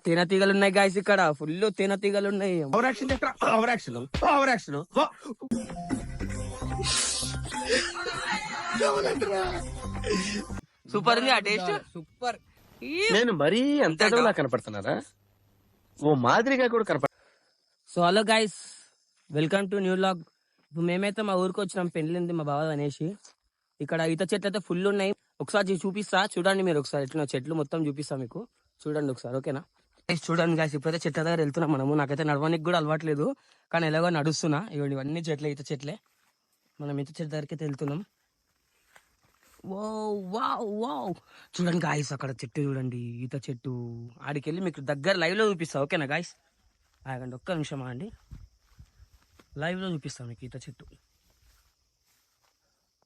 తేనెటీగలు ఉన్నాయి గాయస్, ఇక్కడ ఫుల్ తేనెటీగలు ఉన్నాయి. సూపర్ ఉంది ఆ టేస్ట్, సూపర్. నేను మరీ అంత ఎదవలా కనపడుతున్నారా? ఓ మాదిరిగా కూడా కనపడ. So hello guys, welcome to new vlog. ఇప్పుడు మేమైతే మా ఊరికి వచ్చినాం, పెళ్ళింది మా బావ అనేసి. ఇక్కడ ఈత చెట్లు అయితే ఫుల్ ఉన్నాయి. ఒకసారి చూపిస్తా చూడండి మీరు, ఒకసారి ఎట్లా చెట్లు మొత్తం చూపిస్తా మీకు, చూడండి ఒకసారి, ఓకేనా? చూడండి గాయస్, ఇప్పుడైతే చెట్ల దగ్గర వెళ్తున్నాం మనము. నాకైతే నడవడానికి కూడా అలవాట్లేదు, కానీ ఎలాగో నడుస్తున్నా. ఇవన్నీ చెట్లే, ఈత చెట్లే. మనం ఈత చెట్ల దగ్గరికి అయితే వెళ్తున్నాం. ఓ వావ్ వావ్, చూడండి గాయస్, అక్కడ చెట్టు చూడండి, ఈత చెట్టు. ఆడికెళ్ళి మీకు దగ్గర లైవ్ లో చూపిస్తా, ఓకేనా గాయస్? ఆగండి ఒక్క నిమిషం అండి, లైవ్ లో చూపిస్తాం మీకు ఈత చెట్టు.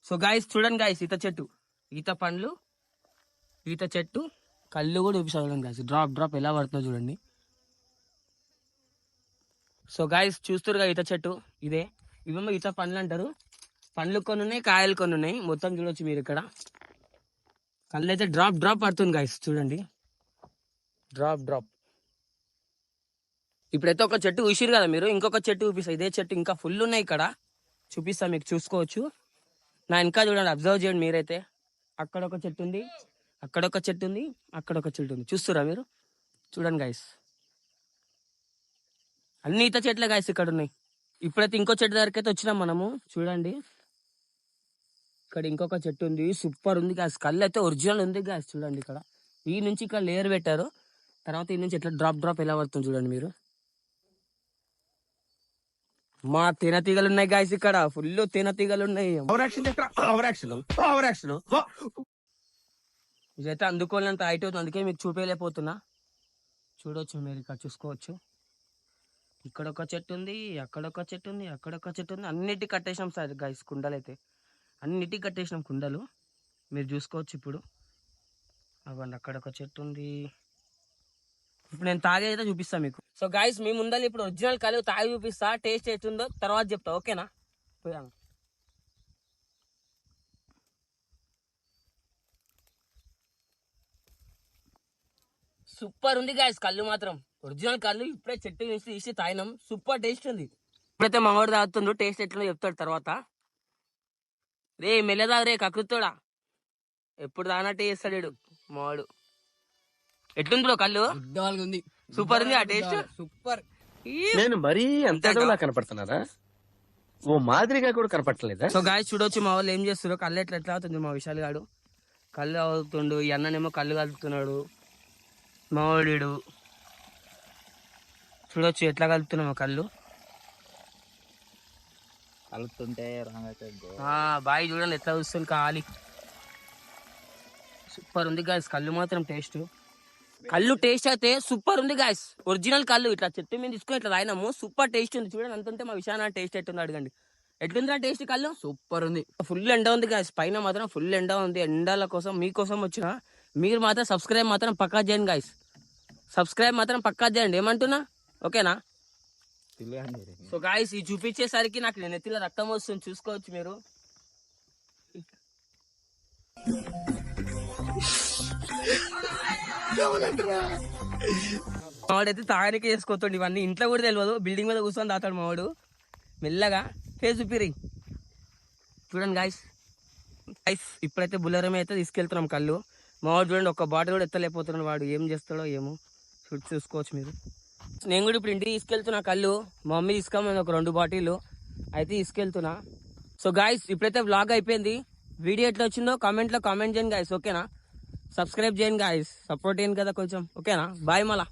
సో గాయస్ చూడండి గాయస్, ఈత చెట్టు, ఈత పండ్లు, ఈత చెట్టు, కళ్ళు కూడా చూపిస్తాను చూడండి గాయస్. డ్రాప్ డ్రాప్ ఎలా పడుతుందో చూడండి. సో గాయస్ చూస్తురుగా ఈత చెట్టు ఇదే, ఇవేమో ఈత పండ్లు అంటారు. పండ్లు కొన్ని ఉన్నాయి, కాయలు కొన్ని ఉన్నాయి, మొత్తం చూడొచ్చు మీరు. ఇక్కడ కళ్ళు అయితే డ్రాప్ డ్రాప్ పడుతుంది గాయస్, చూడండి, డ్రాప్ డ్రాప్. ఇప్పుడైతే ఒక చెట్టు చూసిరు కదా మీరు, ఇంకొక చెట్టు చూపిస్తా. ఇదే చెట్టు ఇంకా ఫుల్ ఉన్నాయి ఇక్కడ, చూపిస్తా మీకు, చూసుకోవచ్చు. నా ఇంకా చూడండి, అబ్జర్వ్ చేయండి మీరైతే. అక్కడ ఒక చెట్టు ఉంది, అక్కడ ఒక చెట్టు ఉంది, అక్కడ ఒక చెట్టు ఉంది, చూస్తురా మీరు? చూడండి గాయస్, అన్ని ఈత చెట్లే గాయస్ ఇక్కడ ఉన్నాయి. ఇప్పుడైతే ఇంకో చెట్టు దగ్గరికి అయితే వచ్చినాం మనము. చూడండి, ఇక్కడ ఇంకొక చెట్టు ఉంది, సూపర్ ఉంది గాయస్. కళ్ళు అయితే ఒరిజినల్ ఉంది గాయస్, చూడండి. ఇక్కడ ఈ నుంచి ఇక్కడ లేయర్ పెట్టారు, తర్వాత ఈ నుంచి ఎట్లా డ్రాప్ డ్రాప్ ఎలా పడుతుంది చూడండి మీరు. మా తేనెటీగలు ఉన్నాయి గాయస్, ఇక్కడ ఫుల్ తేనెటీగలు ఉన్నాయి. ఇదైతే అందుకోలేంత హైట్ అవుతుంది, అందుకే మీకు చూపేయలేకపోతున్నా. చూడొచ్చు మీరు, ఇక్కడ చూసుకోవచ్చు. ఇక్కడ ఒక చెట్టు ఉంది, అక్కడ ఒక చెట్టు ఉంది, అక్కడ ఒక చెట్టు ఉంది. అన్నిటికి కట్టేసినాం సార్ గాయస్, కుండలు అయితే అన్నిటికి కట్టేసినాం కుండలు, మీరు చూసుకోవచ్చు. ఇప్పుడు అవ్వండి, అక్కడ ఒక చెట్టు ఉంది. ఇప్పుడు నేను తాగే అయితే చూపిస్తా మీకు. సో గాయస్ మీ ముందర ఇప్పుడు ఒరిజినల్ కళ్ళు తాగి చూపిస్తా, టేస్ట్ ఎట్టుందో తర్వాత చెప్తా, ఓకేనా? పోయాను. సూపర్ ఉంది గాయస్ కళ్ళు మాత్రం, ఒరిజినల్ కళ్ళు. ఇప్పుడే చెట్టు తీసి తాగినాం, సూపర్ టేస్ట్ ఉంది. ఇప్పుడైతే మా వాడు తాగుతుండ్రు, టేస్ట్ ఎట్లా చెప్తాడు తర్వాత. రే మెల్లదా రే కకృతోడా, ఎప్పుడు తాగినట్టు చేస్తాడు మావాడు. ఎట్లుంది బ్రో కళ్ళు? ఉంది, సూపర్ ఉంది ఆ టేస్ట్, సూపర్. నేను మరీ అంత ఎదవలా కనపడుతున్నారా? ఓ మాదిరిగా కూడా కనపడలేదా? సో గాయస్ చూడొచ్చు మా వాళ్ళు ఏం చేస్తారు. కళ్ళు ఎట్లా అవుతుంది మా విశాల్ గాడు, కళ్ళు అవుతుండు. ఈ అన్ననేమో కళ్ళు కలుపుతున్నాడు మావాడు. చూడొచ్చు ఎట్లా కలుపుతున్నామో కళ్ళు కలుపుతుంటే. బాయ్ చూడండి ఎట్లా చూస్తుంది ఖాళీ. సూపర్ ఉంది గాయస్ కళ్ళు మాత్రం, టేస్ట్. కళ్ళు టేస్ట్ అయితే సూపర్ ఉంది గాయస్, ఒరిజినల్ కళ్ళు. ఇట్లా చెట్టు మీద తీసుకొని ఇట్లా తాగినాము, సూపర్ టేస్ట్ ఉంది. చూడండి అంతుంటే మా విషయాన్ని టేస్ట్ ఎట్టుంది అడగండి. ఎట్లుందిరా టేస్ట్ కళ్ళు? సూపర్ ఉంది. ఫుల్ ఎండ ఉంది గాయస్, పైన మాత్రం ఫుల్ ఎండ ఉంది. ఎండల కోసం మీకోసం వచ్చిన, మీరు మాత్రం సబ్స్క్రైబ్ మాత్రం పక్కా చేయండి గాయస్, సబ్స్క్రైబ్ మాత్రం పక్కా చేయండి, ఏమంటున్నా, ఓకేనా? సో గాయస్ ఈ చూపించేసరికి నాకు నెత్తిలో రక్తం వస్తుంది, చూసుకోవచ్చు మీరు. మావాడైతే తాగడానికి చేసుకోతుండు, ఇవన్నీ ఇంట్లో కూడా తెలియదు. బిల్డింగ్ మీద కూర్చొని తాతాడు మావాడు మెల్లగా. ఫేస్ చూపిరి, చూడండి గాయస్. గాయస్ ఇప్పుడైతే బుల్లరమే అయితే తీసుకెళ్తున్నాం కళ్ళు. మావాడు చూడండి ఒక బాటిల్ కూడా ఎత్తలేకపోతున్నాడు, వాడు ఏం చేస్తాడో ఏమో, చూసుకోవచ్చు మీరు. నేను కూడా ఇప్పుడు ఇంటికి తీసుకెళ్తున్నా కళ్ళు, మా మమ్మీ తీసుకోమని ఒక 2 బాటిల్ అయితే తీసుకెళ్తున్నా. సో గాయస్ ఇప్పుడైతే వ్లాగ్ అయిపోయింది. వీడియో ఎట్లా వచ్చిందో కామెంట్లో కామెంట్ చేయండి గాయస్, ఓకేనా? సబ్స్క్రైబ్ చేయండి గాయస్, సపోర్ట్ చేయండి కదా కొంచెం, ఓకేనా? బాయ్ మళ్ళా.